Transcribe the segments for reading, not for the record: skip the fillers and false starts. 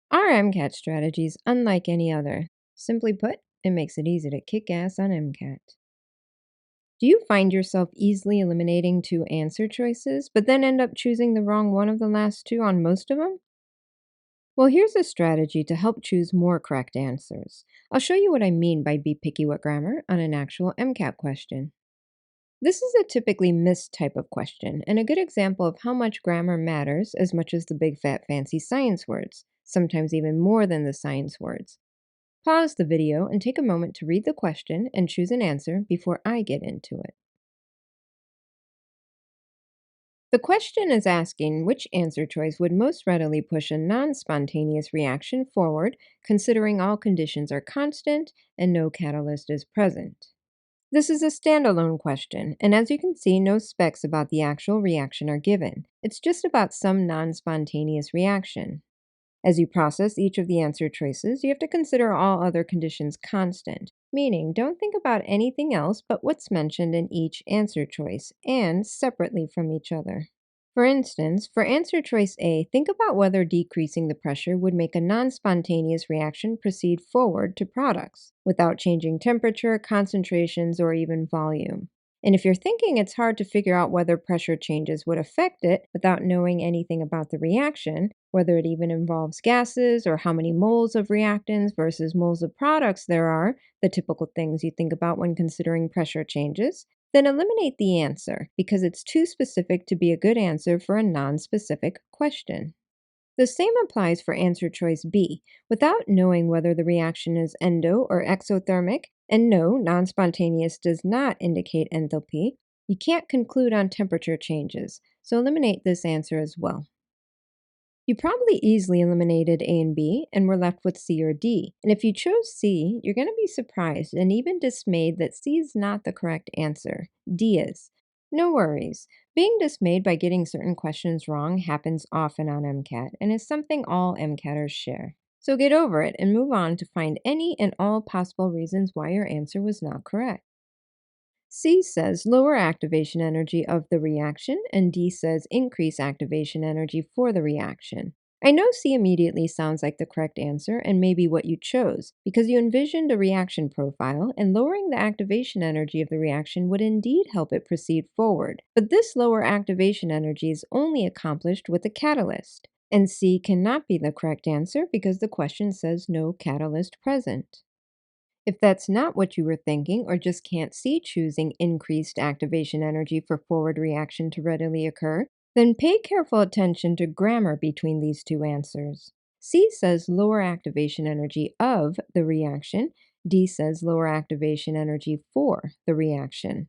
Our MCAT strategy is unlike any other. Simply put, it makes it easy to kick ass on MCAT. Do you find yourself easily eliminating two answer choices, but then end up choosing the wrong one of the last two on most of them? Well, here's a strategy to help choose more correct answers. I'll show you what I mean by be picky with grammar on an actual MCAT question. This is a typically missed type of question, and a good example of how much grammar matters as much as the big fat fancy science words, sometimes even more than the science words. Pause the video and take a moment to read the question and choose an answer before I get into it. The question is asking which answer choice would most readily push a non spontaneous reaction forward, considering all conditions are constant and no catalyst is present. This is a standalone question, and as you can see, no specs about the actual reaction are given. It's just about some non spontaneous reaction. As you process each of the answer choices, you have to consider all other conditions constant, meaning don't think about anything else but what's mentioned in each answer choice, and separately from each other. For instance, for answer choice A, think about whether decreasing the pressure would make a non spontaneous reaction proceed forward to products without changing temperature, concentrations, or even volume. And if you're thinking it's hard to figure out whether pressure changes would affect it without knowing anything about the reaction, whether it even involves gases or how many moles of reactants versus moles of products there are, the typical things you think about when considering pressure changes, then eliminate the answer because it's too specific to be a good answer for a non-specific question. The same applies for answer choice B. Without knowing whether the reaction is endo or exothermic, and no, non-spontaneous does not indicate enthalpy, you can't conclude on temperature changes, so eliminate this answer as well. You probably easily eliminated A and B and were left with C or D. And if you chose C, you're going to be surprised and even dismayed that C is not the correct answer. D is. No worries. Being dismayed by getting certain questions wrong happens often on MCAT and is something all MCATers share. So get over it and move on to find any and all possible reasons why your answer was not correct. C says lower activation energy of the reaction, and D says increase activation energy for the reaction. I know C immediately sounds like the correct answer and maybe what you chose, because you envisioned a reaction profile, and lowering the activation energy of the reaction would indeed help it proceed forward. But this lower activation energy is only accomplished with a catalyst, and C cannot be the correct answer because the question says no catalyst present. If that's not what you were thinking, or just can't see choosing increased activation energy for forward reaction to readily occur, then pay careful attention to grammar between these two answers. C says lower activation energy of the reaction, D says lower activation energy for the reaction.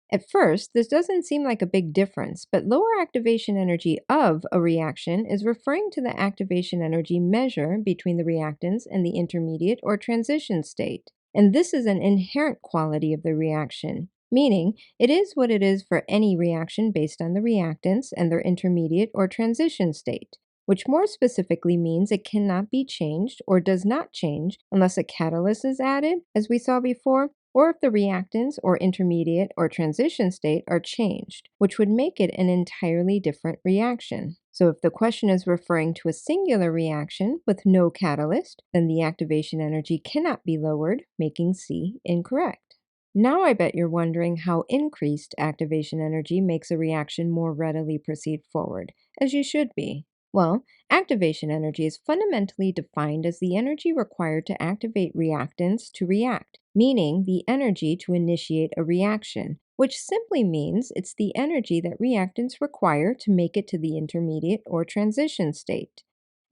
At first, this doesn't seem like a big difference, but lower activation energy of a reaction is referring to the activation energy measure between the reactants and the intermediate or transition state. And this is an inherent quality of the reaction, meaning it is what it is for any reaction based on the reactants and their intermediate or transition state, which more specifically means it cannot be changed or does not change unless a catalyst is added, as we saw before, or if the reactants or intermediate or transition state are changed, which would make it an entirely different reaction. So if the question is referring to a singular reaction with no catalyst, then the activation energy cannot be lowered, making C incorrect. Now I bet you're wondering how increased activation energy makes a reaction more readily proceed forward, as you should be. Well, activation energy is fundamentally defined as the energy required to activate reactants to react, meaning the energy to initiate a reaction, which simply means it's the energy that reactants require to make it to the intermediate or transition state.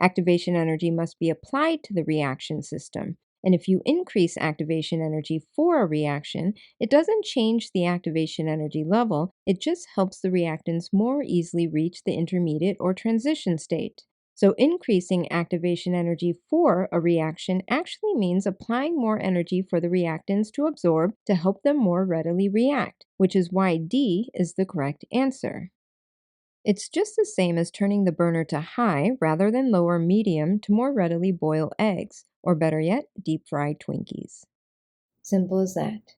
Activation energy must be applied to the reaction system, and if you increase activation energy for a reaction, it doesn't change the activation energy level, it just helps the reactants more easily reach the intermediate or transition state. So increasing activation energy for a reaction actually means applying more energy for the reactants to absorb to help them more readily react, which is why D is the correct answer. It's just the same as turning the burner to high rather than lower medium to more readily boil eggs, or better yet, deep fry Twinkies. Simple as that.